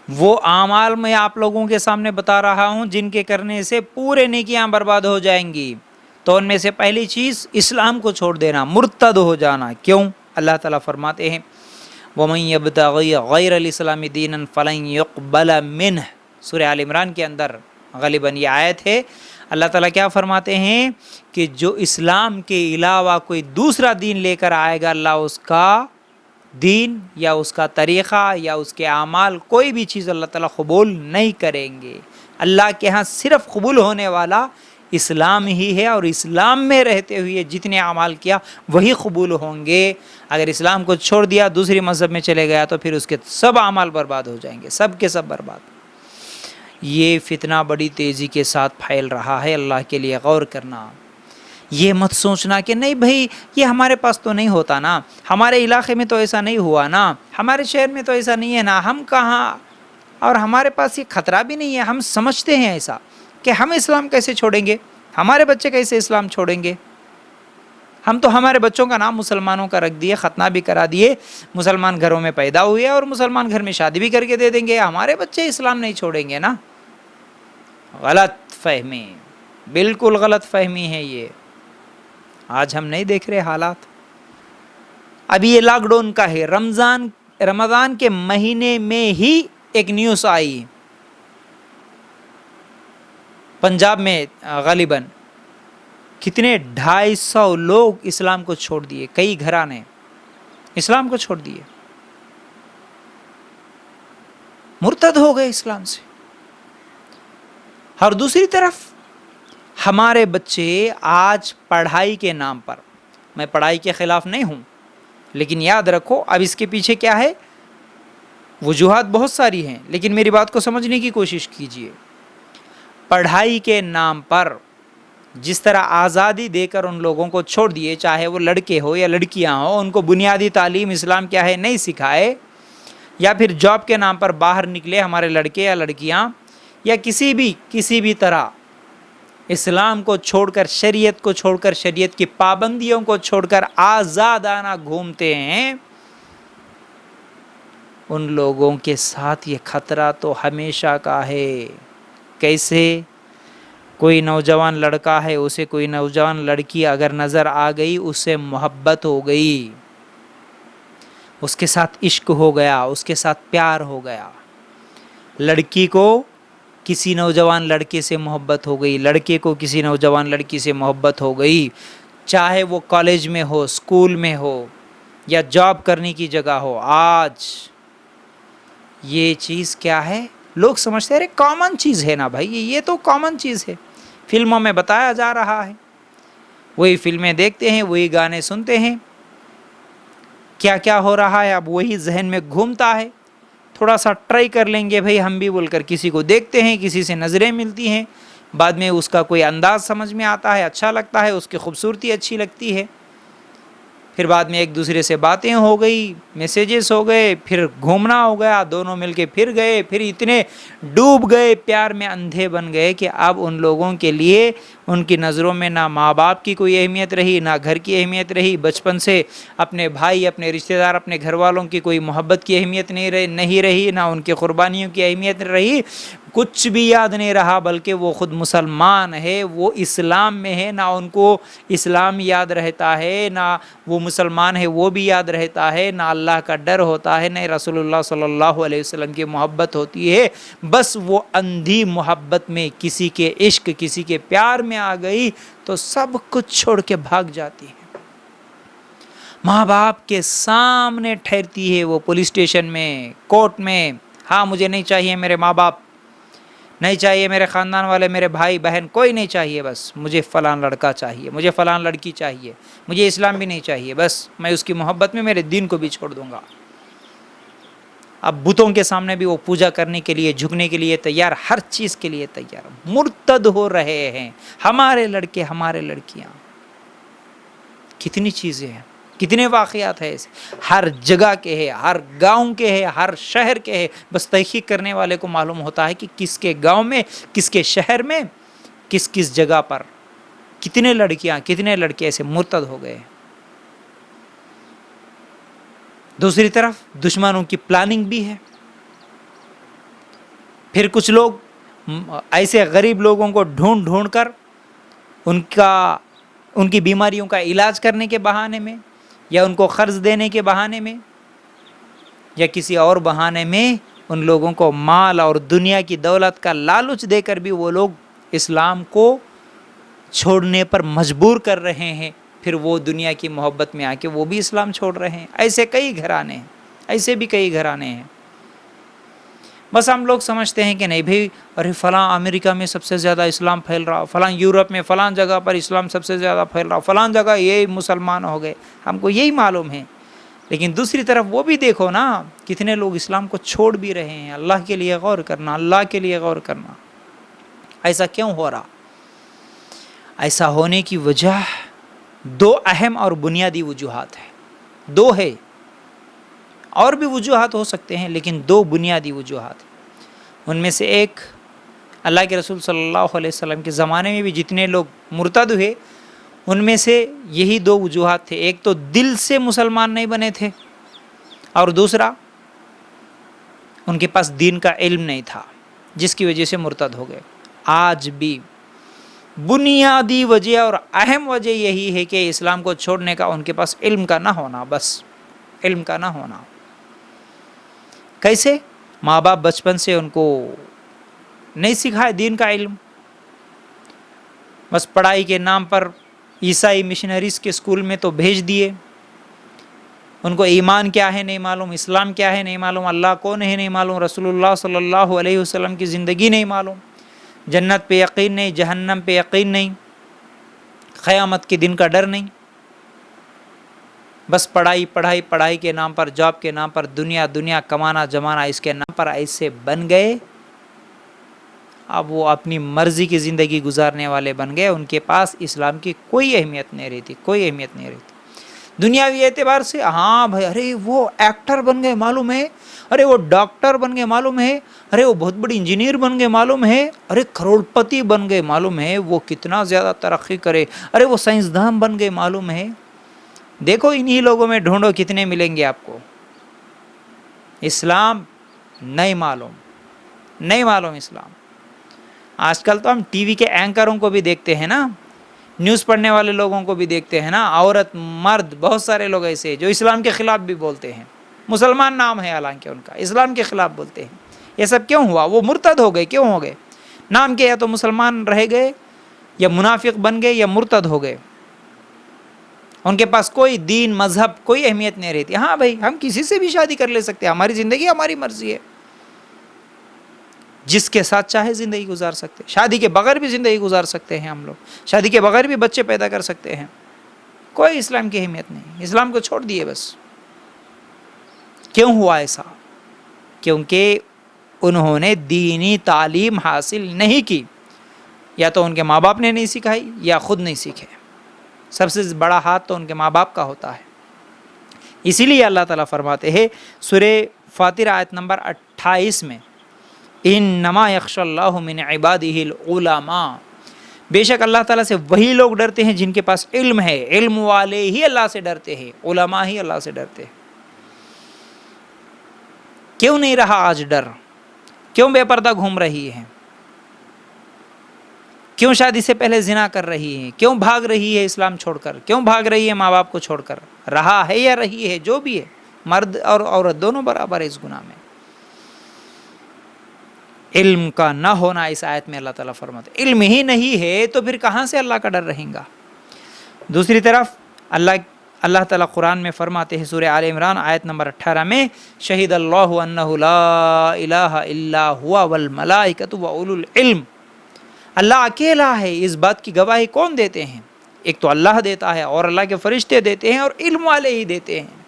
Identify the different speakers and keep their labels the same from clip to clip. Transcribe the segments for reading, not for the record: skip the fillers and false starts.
Speaker 1: وہ اعمال میں آپ لوگوں کے سامنے بتا رہا ہوں جن کے کرنے سے پورے نیکیاں برباد ہو جائیں گی. تو ان میں سے پہلی چیز اسلام کو چھوڑ دینا، مرتد ہو جانا. کیوں؟ اللہ تعالیٰ فرماتے ہیں وَمَن يَبْتَغِي غَيْرَ الْإِسْلَامِ دِينًا فَلَن يُقْبَلَ مِنْهُ. سورہ آل عمران کے اندر غالباً یہ آیت ہے. اللہ تعالیٰ کیا فرماتے ہیں کہ جو اسلام کے علاوہ کوئی دوسرا دین لے کر آئے گا، اللہ اس کا دین یا اس کا طریقہ یا اس کے اعمال کوئی بھی چیز اللہ تعالیٰ قبول نہیں کریں گے. اللہ کے ہاں صرف قبول ہونے والا اسلام ہی ہے، اور اسلام میں رہتے ہوئے جتنے اعمال کیا وہی قبول ہوں گے. اگر اسلام کو چھوڑ دیا، دوسری مذہب میں چلے گیا، تو پھر اس کے سب اعمال برباد ہو جائیں گے، سب کے سب برباد. یہ فتنہ بڑی تیزی کے ساتھ پھیل رہا ہے. اللہ کے لیے غور کرنا. یہ مت سوچنا کہ نہیں بھائی یہ ہمارے پاس تو نہیں ہوتا نا، ہمارے علاقے میں تو ایسا نہیں ہوا نا، ہمارے شہر میں تو ایسا نہیں ہے نا، ہم کہاں، اور ہمارے پاس یہ خطرہ بھی نہیں ہے. ہم سمجھتے ہیں ایسا کہ ہم اسلام کیسے چھوڑیں گے، ہمارے بچے کیسے اسلام چھوڑیں گے. ہم تو ہمارے بچوں کا نام مسلمانوں کا رکھ دیے، ختنہ بھی کرا دیے، مسلمان گھروں میں پیدا ہوئے اور مسلمان گھر میں شادی بھی کر کے دے دیں گے، ہمارے بچے اسلام نہیں چھوڑیں گے نا. غلط فہمی، بالکل غلط فہمی ہے یہ. آج ہم نہیں دیکھ رہے حالات. ابھی یہ لاک ڈاؤن کا ہے، رمضان کے مہینے میں ہی ایک نیوز آئی پنجاب میں غالباً کتنے 250 لوگ اسلام کو چھوڑ دیے، کئی گھرانے اسلام کو چھوڑ دیے، مرتد ہو گئے اسلام سے. اور دوسری طرف ہمارے بچے آج پڑھائی کے نام پر، میں پڑھائی کے خلاف نہیں ہوں، لیکن یاد رکھو اب اس کے پیچھے کیا ہے، وجوہات بہت ساری ہیں، لیکن میری بات کو سمجھنے کی کوشش کیجئے. پڑھائی کے نام پر جس طرح آزادی دے کر ان لوگوں کو چھوڑ دیے، چاہے وہ لڑکے ہو یا لڑکیاں ہوں، ان کو بنیادی تعلیم اسلام کیا ہے نہیں سکھائے، یا پھر جاب کے نام پر باہر نکلے ہمارے لڑکے یا لڑکیاں، یا کسی بھی طرح اسلام کو چھوڑ کر، شریعت کو چھوڑ کر، شریعت کی پابندیوں کو چھوڑ کر آزادانہ گھومتے ہیں، ان لوگوں کے ساتھ یہ خطرہ تو ہمیشہ کا ہے. کیسے؟ کوئی نوجوان لڑکا ہے، اسے کوئی نوجوان لڑکی اگر نظر آ گئی، اس سے محبت ہو گئی، اس کے ساتھ عشق ہو گیا، اس کے ساتھ پیار ہو گیا. لڑکی کو کسی نوجوان لڑکے سے محبت ہو گئی، لڑکے کو کسی نوجوان لڑکی سے محبت ہو گئی، چاہے وہ کالج میں ہو، اسکول میں ہو، یا جاب کرنے کی جگہ ہو. آج یہ چیز کیا ہے، لوگ سمجھتے ہیں کامن چیز ہے نا بھائی، یہ تو کامن چیز ہے، فلموں میں بتایا جا رہا ہے، وہی فلمیں دیکھتے ہیں، وہی گانے سنتے ہیں، کیا کیا ہو رہا ہے اب وہی ذہن میں گھومتا ہے. تھوڑا سا ٹرائی کر لیں گے بھائی ہم بھی بول کر، کسی کو دیکھتے ہیں، کسی سے نظریں ملتی ہیں، بعد میں اس کا کوئی انداز سمجھ میں آتا ہے، اچھا لگتا ہے، اس کی خوبصورتی اچھی لگتی ہے، پھر بعد میں ایک دوسرے سے باتیں ہو گئی، میسیجز ہو گئے، پھر گھومنا ہو گیا، دونوں مل کے پھر گئے، پھر اتنے ڈوب گئے، پیار میں اندھے بن گئے کہ اب ان لوگوں کے لیے ان کی نظروں میں نہ ماں باپ کی کوئی اہمیت رہی، نہ گھر کی اہمیت رہی، بچپن سے اپنے بھائی، اپنے رشتہ دار، اپنے گھر والوں کی کوئی محبت کی اہمیت نہیں رہی، نہ ان کی قربانیوں کی اہمیت رہی، کچھ بھی یاد نہیں رہا، بلکہ وہ خود مسلمان ہے، وہ اسلام میں ہے، نہ ان کو اسلام یاد رہتا ہے، نہ وہ مسلمان ہے وہ بھی یاد رہتا ہے، نہ اللہ کا ڈر ہوتا ہے، نہ رسول اللہ صلی اللہ علیہ وسلم کی محبت ہوتی ہے. بس وہ اندھی محبت میں کسی کے عشق، کسی کے پیار میں آ گئی تو سب کچھ چھوڑ کے بھاگ جاتی ہے. ماں باپ کے سامنے ٹھہرتی ہے وہ، پولیس اسٹیشن میں، کورٹ میں، ہاں مجھے نہیں چاہیے میرے ماں باپ، نہیں چاہیے میرے خاندان والے، میرے بھائی بہن، کوئی نہیں چاہیے، بس مجھے فلاں لڑکا چاہیے، مجھے فلاں لڑکی چاہیے، مجھے اسلام بھی نہیں چاہیے، بس میں اس کی محبت میں میرے دین کو بھی چھوڑ دوں گا. اب بتوں کے سامنے بھی وہ پوجا کرنے کے لیے، جھکنے کے لیے تیار، ہر چیز کے لیے تیار، مرتد ہو رہے ہیں ہمارے لڑکے، ہمارے لڑکیاں. کتنی چیزیں ہیں، کتنے واقعات ہیں ایسے، ہر جگہ کے ہیں، ہر گاؤں کے ہیں، ہر شہر کے ہیں. بس تحقیق کرنے والے کو معلوم ہوتا ہے کہ کس کے گاؤں میں، کس کے شہر میں، کس جگہ پر کتنے لڑکیاں، کتنے لڑکے ایسے مرتد ہو گئے. دوسری طرف دشمنوں کی پلاننگ بھی ہے، پھر کچھ لوگ ایسے غریب لوگوں کو ڈھونڈ ڈھونڈ کر ان کی بیماریوں کا علاج کرنے کے بہانے میں، یا ان کو قرض دینے کے بہانے میں، یا کسی اور بہانے میں ان لوگوں کو مال اور دنیا کی دولت کا لالچ دے کر بھی وہ لوگ اسلام کو چھوڑنے پر مجبور کر رہے ہیں. پھر وہ دنیا کی محبت میں آ کے وہ بھی اسلام چھوڑ رہے ہیں. ایسے کئی گھرانے ہیں، ایسے بھی کئی گھرانے ہیں. بس ہم لوگ سمجھتے ہیں کہ نہیں بھائی، ارے فلاں امریکہ میں سب سے زیادہ اسلام پھیل رہا، فلاں یورپ میں فلاں جگہ پر اسلام سب سے زیادہ پھیل رہا، فلاں جگہ یہ مسلمان ہو گئے. ہم کو یہی معلوم ہے، لیکن دوسری طرف وہ بھی دیکھو نا، کتنے لوگ اسلام کو چھوڑ بھی رہے ہیں. اللہ کے لیے غور کرنا، اللہ کے لیے غور کرنا. ایسا کیوں ہو رہا؟ ایسا ہونے کی وجہ دو اہم اور بنیادی وجوہات ہیں. دو ہے، اور بھی وجوہات ہو سکتے ہیں، لیکن دو بنیادی وجوہات. ان میں سے ایک، اللہ کے رسول صلی اللہ علیہ وسلم کے زمانے میں بھی جتنے لوگ مرتد ہوئے، ان میں سے یہی دو وجوہات تھے. ایک تو دل سے مسلمان نہیں بنے تھے، اور دوسرا ان کے پاس دین کا علم نہیں تھا، جس کی وجہ سے مرتد ہو گئے. آج بھی بنیادی وجہ اور اہم وجہ یہی ہے کہ اسلام کو چھوڑنے کا ان کے پاس علم کا نہ ہونا. بس علم کا نہ ہونا. کیسے؟ ماں باپ بچپن سے ان کو نہیں سکھائے دین کا علم، بس پڑھائی کے نام پر عیسائی مشنریز کے اسکول میں تو بھیج دیے. ان کو ایمان کیا ہے نہیں معلوم، اسلام کیا ہے نہیں معلوم، اللہ کون ہے نہیں معلوم، رسول اللہ صلی اللہ علیہ وسلم کی زندگی نہیں معلوم، جنت پہ یقین نہیں، جہنم پہ یقین نہیں، قیامت کے دن کا ڈر نہیں. بس پڑھائی پڑھائی پڑھائی کے نام پر، جاب کے نام پر، دنیا دنیا کمانا جمانا، اس کے نام پر ایسے بن گئے. اب وہ اپنی مرضی کی زندگی گزارنے والے بن گئے. ان کے پاس اسلام کی کوئی اہمیت نہیں رہتی، کوئی اہمیت نہیں رہتی. دنیاوی اعتبار سے ہاں بھائی، ارے وہ ایکٹر بن گئے معلوم ہے، ارے وہ ڈاکٹر بن گئے معلوم ہے، ارے وہ بہت بڑی انجینئر بن گئے معلوم ہے، ارے کروڑ پتی بن گئے معلوم ہے، وہ کتنا زیادہ ترقی کرے، ارے وہ سائنسدان بن گئے معلوم ہے. دیکھو انہی لوگوں میں ڈھونڈو کتنے ملیں گے آپ کو. اسلام نہیں معلوم، نہیں معلوم اسلام. آج کل تو ہم ٹی وی کے اینکروں کو بھی دیکھتے ہیں نا، نیوز پڑھنے والے لوگوں کو بھی دیکھتے ہیں نا، عورت مرد بہت سارے لوگ ایسے جو اسلام کے خلاف بھی بولتے ہیں. مسلمان نام ہے حالانکہ ان کا، اسلام کے خلاف بولتے ہیں. یہ سب کیوں ہوا؟ وہ مرتد ہو گئے. کیوں ہو گئے؟ نام کے یا تو مسلمان رہ گئے، یا منافق بن گئے، یا مرتد ہو گئے. ان کے پاس کوئی دین مذہب کوئی اہمیت نہیں رہتی. ہاں بھائی، ہم کسی سے بھی شادی کر لے سکتے ہیں، ہماری زندگی ہماری مرضی ہے، جس کے ساتھ چاہے زندگی گزار سکتے ہیں. شادی کے بغیر بھی زندگی گزار سکتے ہیں ہم لوگ، شادی کے بغیر بھی بچے پیدا کر سکتے ہیں. کوئی اسلام کی اہمیت نہیں. اسلام کو چھوڑ دیے بس. کیوں ہوا ایسا؟ کیونکہ انہوں نے دینی تعلیم حاصل نہیں کی. یا تو ان کے ماں باپ نے نہیں سکھائی، یا خود نہیں سیکھے. سب سے بڑا ہاتھ تو ان کے ماں باپ کا ہوتا ہے. اسی لیے اللہ تعالیٰ فرماتے ہیں سورہ فاتر آیت نمبر 28 میں، انما یخشی اللہ من عبادہ العلماء، بے شک اللہ تعالیٰ سے وہی لوگ ڈرتے ہیں جن کے پاس علم ہے. علم والے ہی اللہ سے ڈرتے ہیں، علماء ہی اللہ سے ڈرتے ہیں. کیوں نہیں رہا آج ڈر؟ کیوں بے پردہ گھوم رہی ہیں؟ کیوں شادی سے پہلے زنا کر رہی ہے؟ کیوں بھاگ رہی ہے اسلام چھوڑ کر؟ کیوں بھاگ رہی ہے ماں باپ کو چھوڑ کر؟ رہا ہے یا رہی ہے، جو بھی ہے، مرد اور عورت دونوں برابر ہے اس گناہ میں. علم کا نہ ہونا اس آیت میں اللہ تعالیٰ فرماتے. علم ہی نہیں ہے تو پھر کہاں سے اللہ کا ڈر رہے گا؟ دوسری طرف اللہ تعالیٰ قرآن میں فرماتے ہیں سورہ آل عمران آیت نمبر 18 میں، شہید اللہ انہ لا الہ الا ہوا والملائکۃ واولو العلم. اللہ اکیلا ہے. اس بات کی گواہی کون دیتے ہیں؟ ایک تو اللہ دیتا ہے، اور اللہ کے فرشتے دیتے ہیں، اور علم والے ہی دیتے ہیں.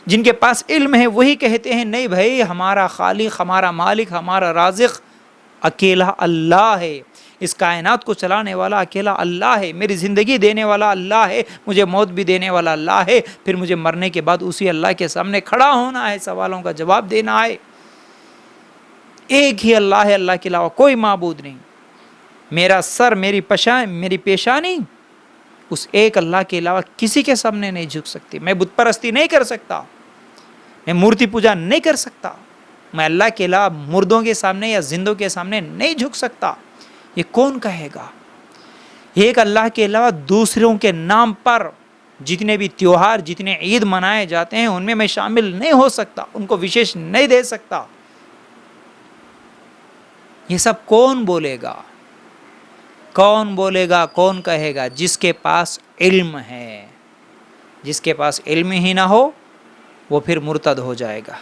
Speaker 1: جن کے پاس علم ہے وہی کہتے ہیں نہیں بھائی، ہمارا خالق، ہمارا مالک، ہمارا رازق اکیلا اللہ ہے. اس کائنات کو چلانے والا اکیلا اللہ ہے. میری زندگی دینے والا اللہ ہے، مجھے موت بھی دینے والا اللہ ہے. پھر مجھے مرنے کے بعد اسی اللہ کے سامنے کھڑا ہونا ہے، سوالوں کا جواب دینا ہے. ایک ہی اللہ ہے، اللہ کے علاوہ کوئی معبود نہیں. میرا سر، میری پیشانی اس ایک اللہ کے علاوہ کسی کے سامنے نہیں جھک سکتی. میں بت پرستی نہیں کر سکتا، میں مورتی پوجا نہیں کر سکتا. میں اللہ کے علاوہ مردوں کے سامنے یا زندوں کے سامنے نہیں جھک سکتا، یہ کون کہے گا؟ ایک اللہ کے علاوہ دوسروں کے نام پر جتنے بھی تیوہار، جتنے عید منائے جاتے ہیں ان میں شامل نہیں ہو سکتا، ان کو وشیش نہیں دے سکتا۔ یہ سب کون بولے گا؟ کون بولے گا، کون کہے گا؟ جس کے پاس علم ہے۔ جس کے پاس علم ہی نہ ہو وہ پھر مرتد ہو جائے گا۔